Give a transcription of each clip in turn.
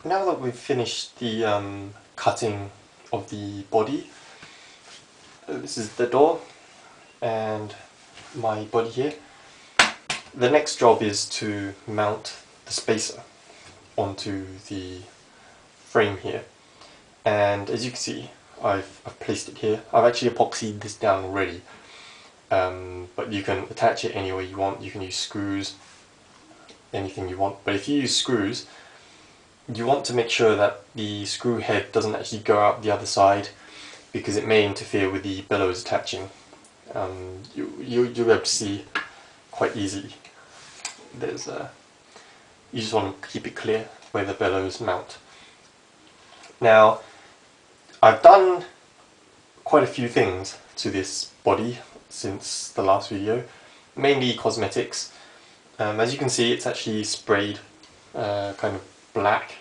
now that we've finished the cutting of the body, this is the door and my body here. The next job is to mount the spacer onto the frame here, and as you can see I've placed it here. I've actually epoxied this down already, but you can attach it any way you want. You can use screws, anything you want, but if you use screws you want to make sure that the screw head doesn't actually go out the other side, because it may interfere with the bellows attaching. You'll be able to see quite easily. You just want to keep it clear where the bellows mount. Now, I've done quite a few things to this body since the last video, mainly cosmetics. As you can see, it's actually sprayed kind of black,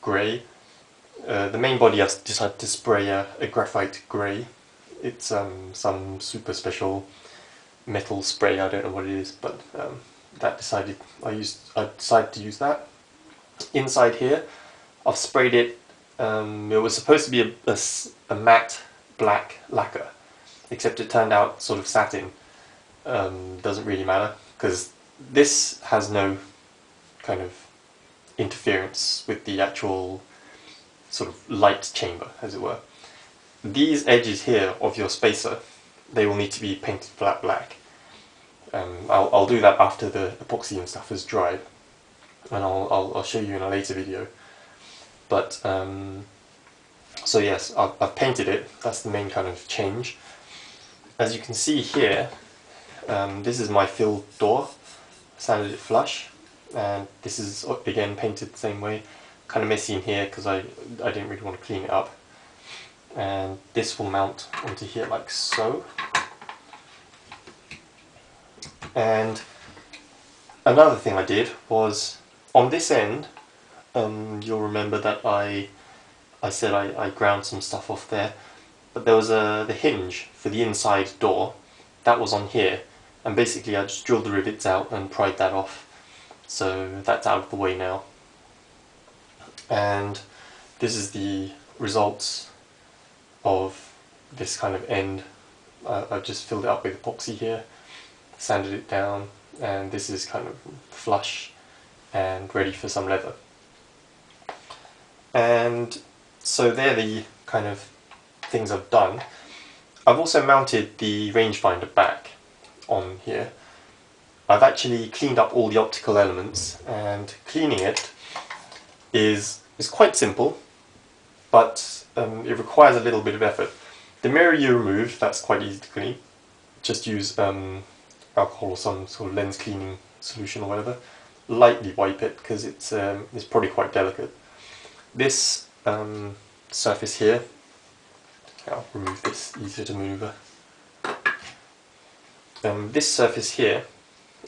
grey. The main body I've decided to spray a graphite grey. It's some super special metal spray, I don't know what it is, but I decided to use that. Inside here I've sprayed it, it was supposed to be a matte black lacquer, except it turned out sort of satin. Doesn't really matter, because this has no kind of interference with the actual sort of light chamber, as it were. These edges here of your spacer, they will need to be painted flat black. I'll do that after the epoxy and stuff has dried, and I'll show you in a later video. But so yes, I've painted it. That's the main kind of change. As you can see here, this is my filled door. Sanded it flush, and this is again painted the same way. Kind of messy in here because I didn't really want to clean it up. And this will mount onto here like so. And another thing I did was on this end, you'll remember that I said I ground some stuff off there, but there was the hinge for the inside door that was on here, and basically I just drilled the rivets out and pried that off, so that's out of the way now. And this is the results of this kind of end. I've just filled it up with epoxy here, sanded it down, and this is kind of flush and ready for some leather. And so they're the kind of things I've done. I've also mounted the rangefinder back on here. I've actually cleaned up all the optical elements, and cleaning it is quite simple, but it requires a little bit of effort. The mirror you remove, that's quite easy to clean. Just use alcohol or some sort of lens cleaning solution or whatever. Lightly wipe it, because it's probably quite delicate. This surface here, I'll remove this, easier to maneuver. This surface here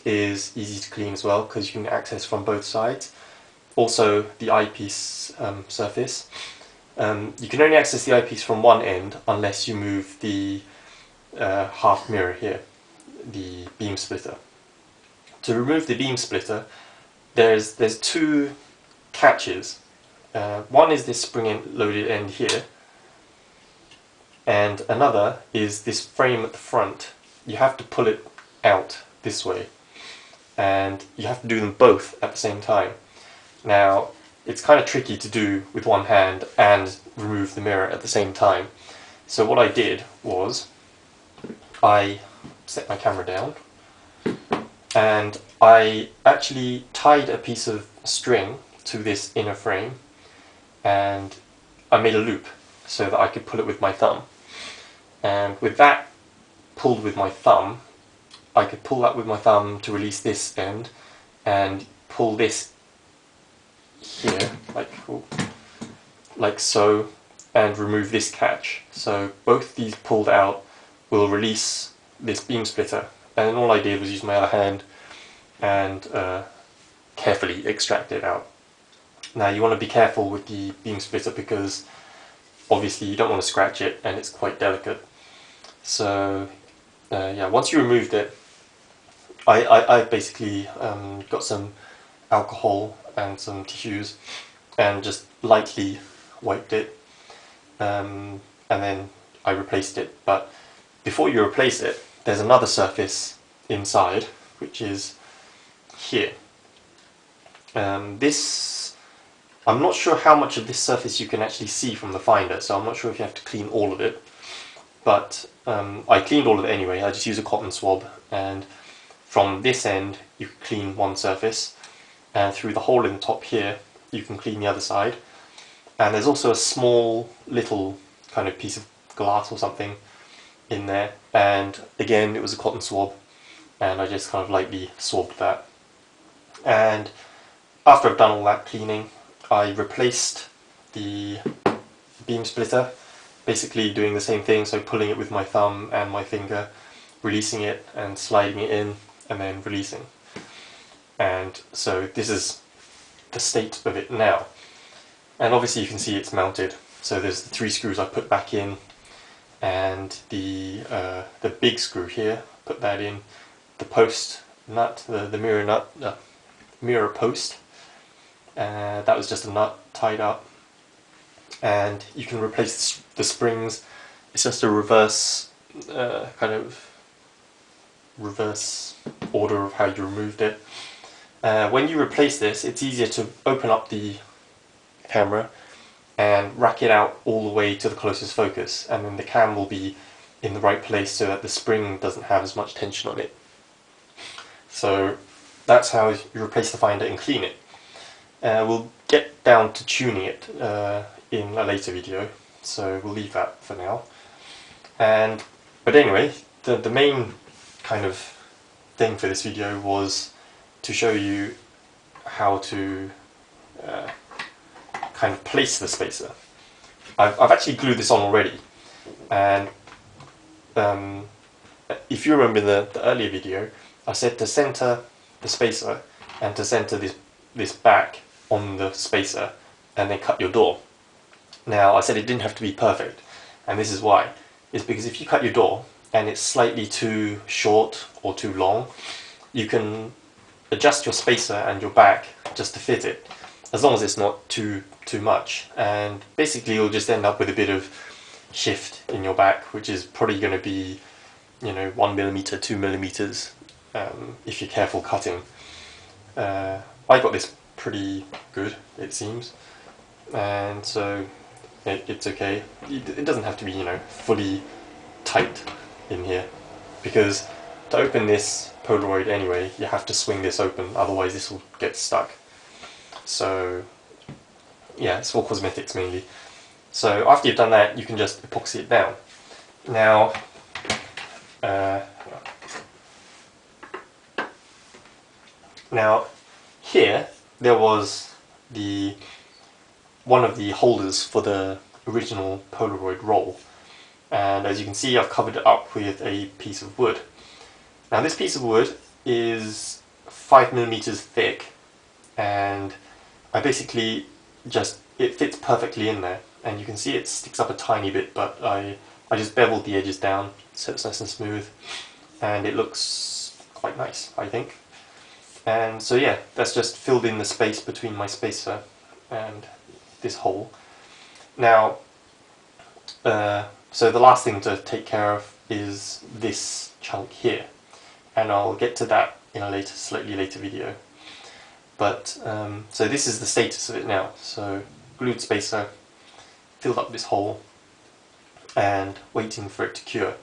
is easy to clean as well, because you can access from both sides. Also the eyepiece surface. You can only access the eyepiece from one end unless you move the half mirror here, the beam splitter. To remove the beam splitter, there's two catches. One is this spring-loaded end here, and another is this frame at the front. You have to pull it out this way, and you have to do them both at the same time. Now, it's kind of tricky to do with one hand and remove the mirror at the same time. So what I did was, I set my camera down, and I actually tied a piece of string to this inner frame, and I made a loop so that I could pull it with my thumb. And with that pulled with my thumb, I could pull that with my thumb to release this end, and pull this here, like so, and remove this catch. So both these pulled out will release this beam splitter, and all I did was use my other hand and carefully extract it out. Now you want to be careful with the beam splitter, because obviously you don't want to scratch it, and it's quite delicate. So yeah, once you removed it, I basically got some alcohol and some tissues, and just lightly wiped it, and then I replaced it. But before you replace it, there's another surface inside, which is here. This, I'm not sure how much of this surface you can actually see from the finder, so I'm not sure if you have to clean all of it, but I cleaned all of it anyway. I just use a cotton swab, and from this end you can clean one surface, and through the hole in the top here you can clean the other side. And there's also a small little kind of piece of glass or something in there, and again it was a cotton swab, and I just kind of lightly swabbed that. And after I've done all that cleaning, I replaced the beam splitter, basically doing the same thing, so pulling it with my thumb and my finger, releasing it and sliding it in, and then releasing. And so this is the state of it now. And obviously you can see it's mounted, so there's the 3 screws I put back in, and the big screw here, put that in, the post nut, the mirror nut, mirror post, that was just a nut tied up. And you can replace the springs. It's just a reverse kind of reverse order of how you removed it. When you replace this, it's easier to open up the camera and rack it out all the way to the closest focus, and then the cam will be in the right place so that the spring doesn't have as much tension on it. So that's how you replace the finder and clean it. We'll get down to tuning it in a later video, so we'll leave that for now. But anyway, the main kind of thing for this video was to show you how to kind of place the spacer. I've actually glued this on already, and if you remember the earlier video, I said to center the spacer and to center this back on the spacer and then cut your door. Now I said it didn't have to be perfect, and this is why. It's because if you cut your door and it's slightly too short or too long, you can adjust your spacer and your back just to fit it, as long as it's not too much, and basically you'll just end up with a bit of shift in your back, which is probably going to be, you know, 1 millimeter, 2 millimeters, if you're careful cutting. I got this pretty good, it seems, and so it's okay. It doesn't have to be, you know, fully tight in here, because to open this Polaroid anyway, you have to swing this open, otherwise this will get stuck. So yeah, it's for cosmetics mainly. So after you've done that, you can just epoxy it down. Now, here there was one of the holders for the original Polaroid roll, and as you can see, I've covered it up with a piece of wood. Now this piece of wood is 5 millimeters thick, and I basically it fits perfectly in there, and you can see it sticks up a tiny bit, but I just beveled the edges down so it's nice and smooth, and it looks quite nice, I think. And so yeah, that's just filled in the space between my spacer and this hole. Now, so the last thing to take care of is this chunk here, and I'll get to that in a slightly later video. But so this is the status of it now. So glued spacer, filled up this hole, and waiting for it to cure.